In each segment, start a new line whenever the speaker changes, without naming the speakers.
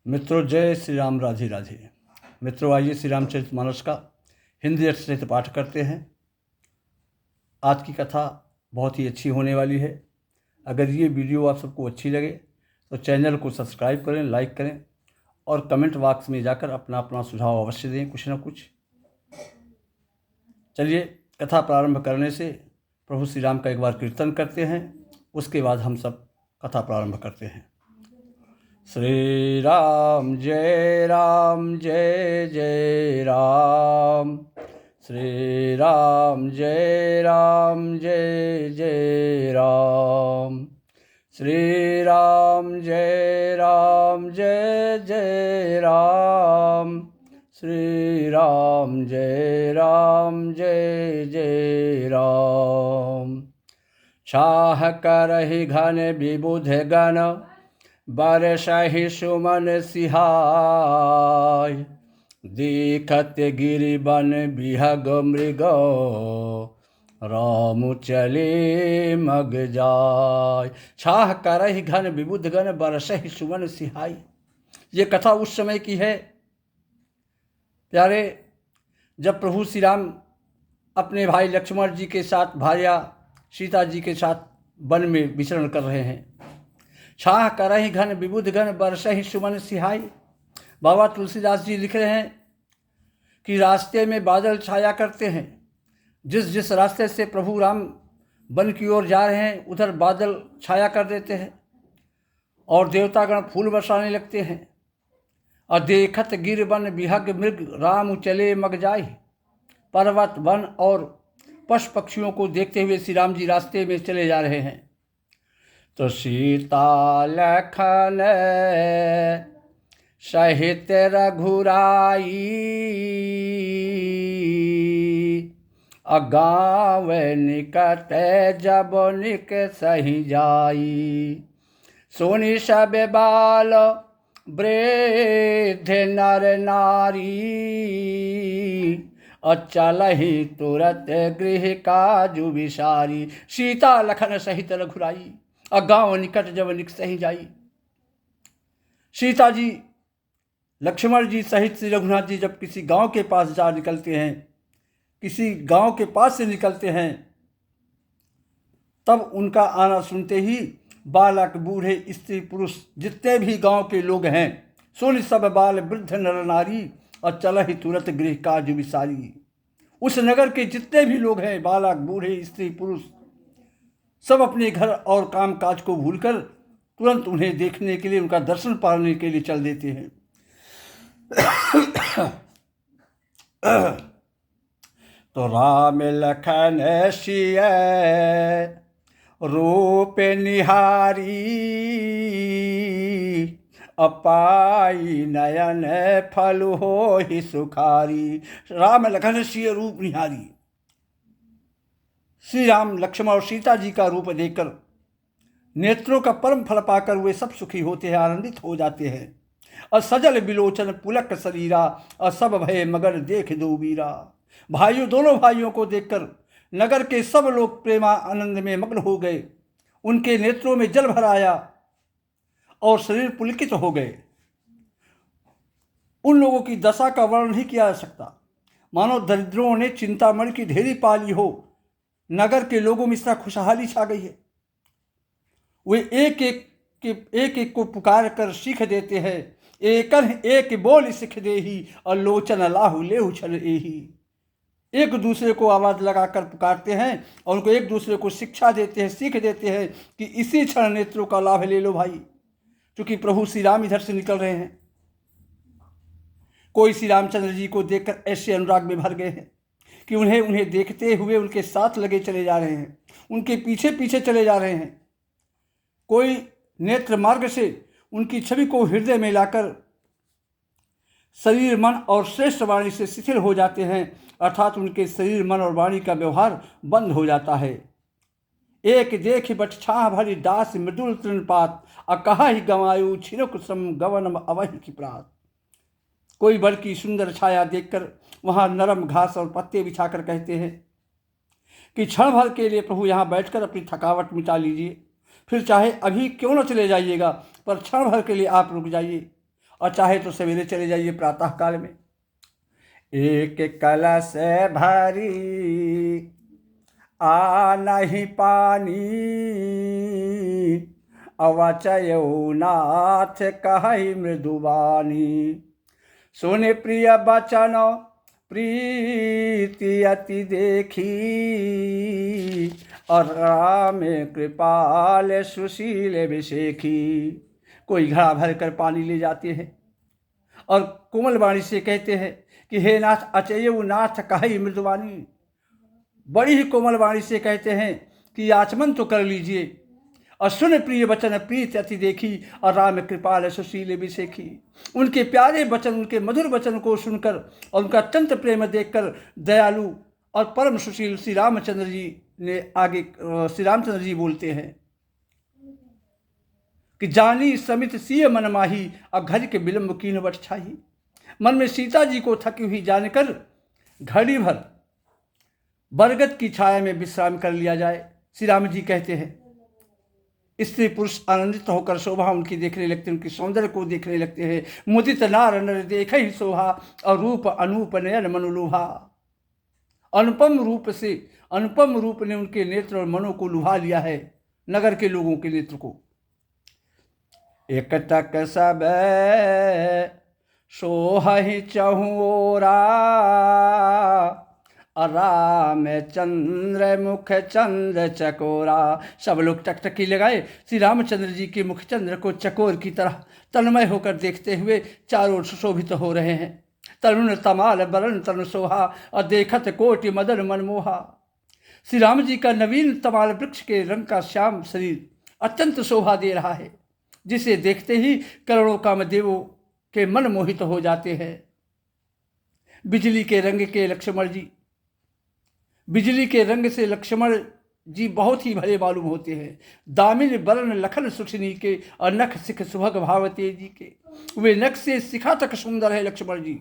मित्रों, जय श्री राम, राधे राधे। मित्रों, आइए श्री रामचरितमानस का हिंदी अर्थ सहित पाठ करते हैं। आज की कथा बहुत ही अच्छी होने वाली है। अगर ये वीडियो आप सबको अच्छी लगे तो चैनल को सब्सक्राइब करें, लाइक करें और कमेंट बॉक्स में जाकर अपना अपना सुझाव अवश्य दें, कुछ ना कुछ। चलिए, कथा प्रारंभ करने से प्रभु श्री राम का एक बार कीर्तन करते हैं, उसके बाद हम सब कथा प्रारंभ करते हैं। श्री राम जय जय राम। श्री राम जय जय राम। श्री राम जय जय राम। श्री राम जय जय राम। छाह करहि घन विबुध गण, बरसहि सुमन सिहाय। देखत गिरि बन बिहग मृग, राम चले मग जाय। छाह करहि घन विबुध गण, बरसहि सुमन सिहाय। ये कथा उस समय की है प्यारे, जब प्रभु श्री राम अपने भाई लक्ष्मण जी के साथ, भार्या सीता जी के साथ वन में विचरण कर रहे हैं। छाह करहि घन विबुध गण, बरसहि सुमन सिहाय। बाबा तुलसीदास जी लिख रहे हैं कि रास्ते में बादल छाया करते हैं। जिस जिस रास्ते से प्रभु राम वन की ओर जा रहे हैं उधर बादल छाया कर देते हैं और देवतागण फूल बरसाने लगते हैं। और देखत गिर वन बिहग मृग, राम चले मग जाय। पर्वत, वन और पशु पक्षियों को देखते हुए श्री राम जी रास्ते में चले जा रहे हैं। तो सीता लखन सहित रघुराई, गाँव निकट जब निक सही जाई। सोनी सब बाल वृद्ध नर नारी, चलहि तुरत गृह काजु विसारी। सीता लखन सहित रघुराई, गाँव निकट जब निक सही जाई। सीता जी, लक्ष्मण जी सहित श्री रघुनाथ जी जब किसी गांव के पास जा निकलते हैं, किसी गांव के पास से निकलते हैं, तब उनका आना सुनते ही बालक, बूढ़े, स्त्री, पुरुष, जितने भी गांव के लोग हैं, सुन सब बाल वृद्ध नर नारी, और चलहि तुरत गृह काज विसारी। उस नगर के जितने भी लोग हैं, बालक, बूढ़े, स्त्री, पुरुष, सब अपने घर और काम काज को भूलकर तुरंत उन्हें देखने के लिए, उनका दर्शन पाने के लिए चल देते हैं। तो राम लखन सिय रूप निहारी, अपाई नयन फल हो ही सुखारी। राम लखन सिय रूप निहारी। श्री राम, लक्ष्मण और सीता जी का रूप देखकर नेत्रों का परम फल पाकर वे सब सुखी होते हैं, आनंदित हो जाते हैं। और सजल बिलोचन पुलक शरीरा, और सब भय मगर देख दो वीरा। भाइयों, दोनों भाइयों को देखकर नगर के सब लोग प्रेमा आनंद में मग्न हो गए। उनके नेत्रों में जल भर आया और शरीर पुलकित हो गए। उन लोगों की दशा का वर्णन नहीं किया जा सकता, मानो दरिद्रों ने चिंतामणि की ढेरी पा ली हो। नगर के लोगों में इस तरह खुशहाली छा गई है। वे एक एक को पुकार कर सीख देते हैं। एक बोल सिख देही, और लोचन लाहु लेहु छल एही। एक दूसरे को आवाज लगाकर पुकारते हैं और उनको एक दूसरे को शिक्षा देते हैं, सीख देते हैं कि इसी क्षण नेत्रों का लाभ ले लो भाई, क्योंकि प्रभु श्री राम इधर से निकल रहे हैं। कोई श्री रामचंद्र जी को देखकर ऐसे अनुराग में भर गए हैं कि उन्हें देखते हुए उनके साथ लगे चले जा रहे हैं, उनके पीछे पीछे चले जा रहे हैं। कोई नेत्र मार्ग से उनकी छवि को हृदय में लाकर शरीर, मन और श्रेष्ठ वाणी से शिथिल हो जाते हैं, अर्थात उनके शरीर, मन और वाणी का व्यवहार बंद हो जाता है। एक देख बट छाह भरी दास मृदुल तृणपात, अकहा ही गंवायु छिरुक सम गवनम अवहि की प्रात। कोई वन की सुंदर छाया देखकर वहाँ नरम घास और पत्ते बिछाकर कहते हैं कि क्षण भर के लिए प्रभु यहाँ बैठकर अपनी थकावट मिटा लीजिए, फिर चाहे अभी क्यों न चले जाइएगा, पर क्षण भर के लिए आप रुक जाइए और चाहे तो सवेरे चले जाइए प्रातः काल में। एक कलश भरी आ नहीं पानी, अवचयो नाथ कहि मृदुवानी। सुने प्रिय बचन प्रीति अति देखी, और राम कृपाल सुशील अभिषेकी। कोई घड़ा भर कर पानी ले जाते हैं और कोमल वाणी से कहते हैं कि हे नाथ अचयऊ नाथ कहि मृदुवानी। बड़ी ही कोमल वाणी से कहते हैं कि आचमन तो कर लीजिए। और सुन प्रिय वचन प्रीत अति देखी, और राम कृपाल सुशील अभिषेकी। उनके प्यारे वचन, उनके मधुर वचन को सुनकर और उनका अत्यंत प्रेम देखकर दयालु और परम सुशील श्री रामचंद्र जी ने आगे श्री रामचंद्र जी बोलते हैं कि जानी समित सिय मन माही, अब घर के विलंब कीन बट छाही। मन में सीता जी को थकी हुई जानकर घड़ी भर बरगद की छाया में विश्राम कर लिया जाए। श्री राम जी कहते हैं स्त्री पुरुष आनंदित होकर शोभा उनकी देखने लगते हैं, उनके सौंदर्य को देखने लगते हैं। मुदित नार नर देखे ही शोभा, और रूप अनूप नयन मनुलुभा। अनुपम रूप ने उनके नेत्र और मनो को लुभा लिया है, नगर के लोगों के नेत्र को। एक टक सब सोहि चहुरा, राम चंद्र मुख चंद्र चकोरा। सब लोग टकटकी लगाए श्री रामचंद्र जी के मुख चंद्र को चकोर की तरह तन्मय होकर देखते हुए चारों ओर सुशोभित हो रहे हैं। तरुण तमाल बरन तनु सोहा, और देखत कोटि मदन मनमोहा। श्री राम जी का नवीन तमाल वृक्ष के रंग का श्याम शरीर अत्यंत शोभा दे रहा है, जिसे देखते ही करोड़ों कामदेवों के मन मोहित हो जाते हैं। बिजली के रंग से लक्ष्मण जी बहुत ही भले मालूम होते हैं। दामिन बरन लखन सुखनी के, और नख सिख सुभग भावते जी के। वे नख से शिखा तक सुंदर है लक्ष्मण जी।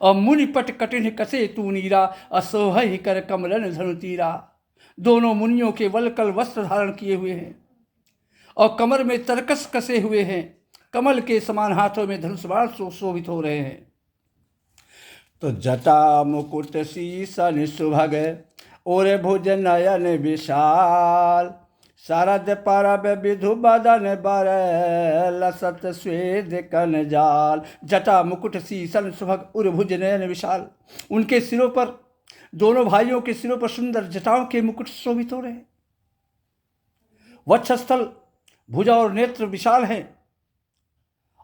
और मुनि पट कटिन कसे तू नीरा, असोह कर कमलन धनु तीरा। दोनों मुनियों के वलकल वस्त्र धारण किए हुए हैं और कमर में तरकस कसे हुए हैं। कमल के समान हाथों में धनुष बाण शोभित हो रहे हैं। तो जटा मुकुट शीसन सुभग, और भुज नयन विशाल। शरद परब विधु बदन बर, लसत स्वेद कन जाल। जटा मुकुट शीसन सुभग, और भुज नयन विशाल। उनके सिरों पर, दोनों भाइयों के सिरों पर सुंदर जटाओं के मुकुट शोभित हो रहे हैं। वक्षस्थल, भुजा और नेत्र विशाल हैं,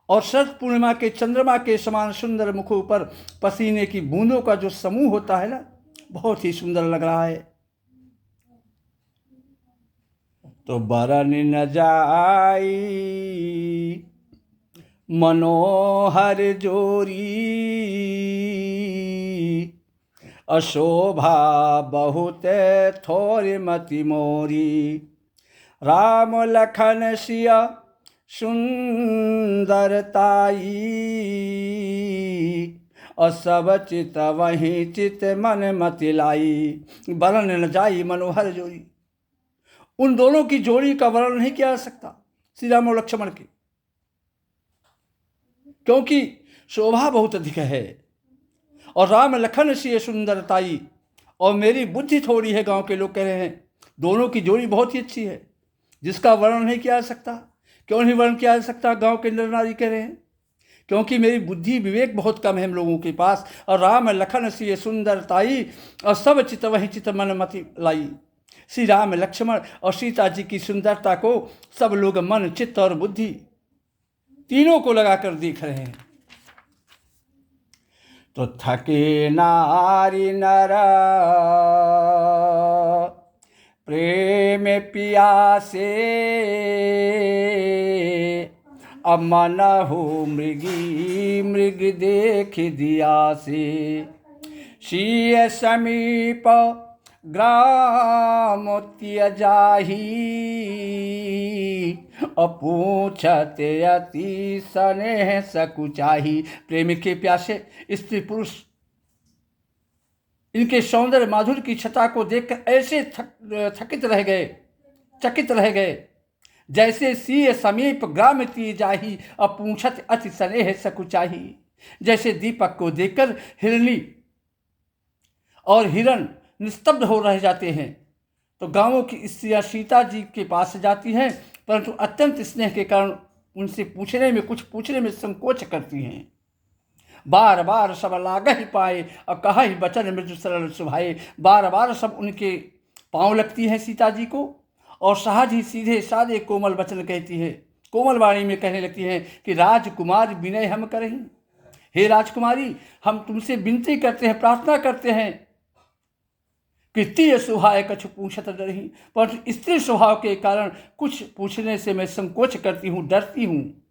और शरद पूर्णिमा के चंद्रमा के समान सुंदर मुखों पर पसीने की बूंदों का जो समूह होता है ना, बहुत ही सुंदर लग रहा है। तो बरन न जाई मनोहर जोरी, अशोभा बहुत थोर मति मोरी। राम लखन सिया सुंदरताई, और सब चित वही चित मन मति लाई। वर्णन न जाई मनोहर जोड़ी। उन दोनों की जोड़ी का वर्णन नहीं किया जा सकता श्री राम और लक्ष्मण की, क्योंकि शोभा बहुत अधिक है। और राम लखन सी सुंदरताई, और मेरी बुद्धि थोड़ी है, गांव के लोग कह रहे हैं। दोनों की जोड़ी बहुत ही अच्छी है, जिसका वर्णन नहीं किया जा सकता। क्यों नहीं वर्णन किया जा सकता, गांव के नर नारी कह रहे हैं? क्योंकि मेरी बुद्धि विवेक बहुत कम है हम लोगों के पास। और राम लखन सी सुंदरताई, और सब चित वही चित मन मति लाई। श्री राम लक्ष्मण और सीता जी की सुंदरता को सब लोग मन चित्त और बुद्धि तीनों को लगाकर देख रहे हैं। तो थके नारी नर प्रेम पियासे, अब मनहु मृगी मृग देख दिया से। शीय समीप ग्राम त्यजाही, अपूछत अति स्नेह सकुचाही। प्रेम के प्यासे स्त्री पुरुष इनके सौंदर्य माधुर्य की छटा को देखकर ऐसे चकित रह गए जैसे सीय समीप ग्राम ती जाही, अपूछत अति स्नेह सकुचाही। जैसे दीपक को देखकर हिरणी और हिरण निस्तब्ध हो रह जाते हैं, तो गांवों की स्त्रियां सीता जी के पास जाती हैं, परंतु अत्यंत स्नेह के कारण उनसे कुछ पूछने में संकोच करती हैं। बार बार सब लाग ही पाए और कहा ही बचन मृदु सरल सुभाए। बार बार सब उनके पांव लगती हैं सीता जी को, और सहज ही सीधे सादे कोमल वचन कहती है, कोमल वाणी में कहने लगती है कि राजकुमार विनय हम करें। हे राजकुमारी, हम तुमसे विनती करते हैं, प्रार्थना करते हैं कि तीय सुहाय कछु पूछत डरही, परंतु स्त्री स्वभाव के कारण कुछ पूछने से मैं संकोच करती हूँ, डरती हूँ।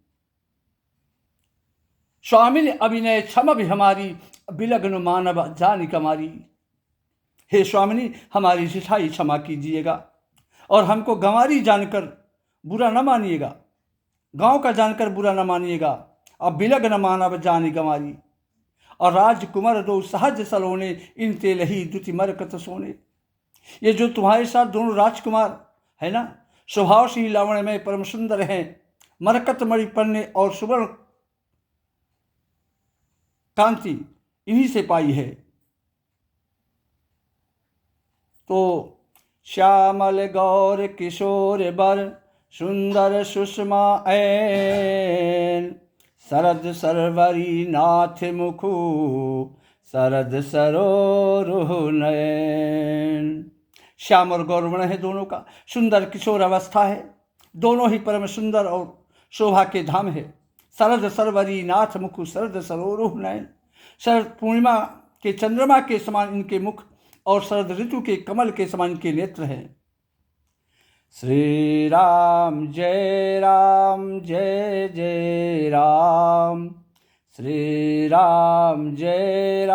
स्वामिन अभिनय क्षम भी हमारी, विलग्न मानव जानी कमारी। हे स्वामिनी, हमारी सिठाई क्षमा कीजिएगा और हमको गंवारी जानकर बुरा न मानिएगा, गांव का जानकर बुरा न मानिएगा। अब विलग्न मानव जानी गंवारी, और राजकुमार दो सहज सलोने, इन तेल ही द्युति मरकत सोने। ये जो तुम्हारे साथ दोनों राजकुमार है ना, स्वभाव से ही लावण्य में परम सुंदर हैं, मरकत मणि पन्ने और सुवर्ण कांति इन्हीं से पाई है। तो श्यामल गौर किशोर बर, सुंदर सुषमा ऐन, शरद सरवरी नाथ मुखु, शरद सरोरुह नयन। श्याम और गौरवर्ण है दोनों का, सुंदर किशोर अवस्था है, दोनों ही परम सुंदर और शोभा के धाम है। शरद सरवरी नाथ मुखु, शरद सरोरुह नयन। शरद पूर्णिमा के चंद्रमा के समान इनके मुख और शरद ऋतु के कमल के समान इनके नेत्र हैं। श्री राम जय जय राम, श्री राम जय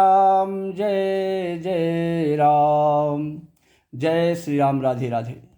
जय राम। जय श्री राम, राधे राधे।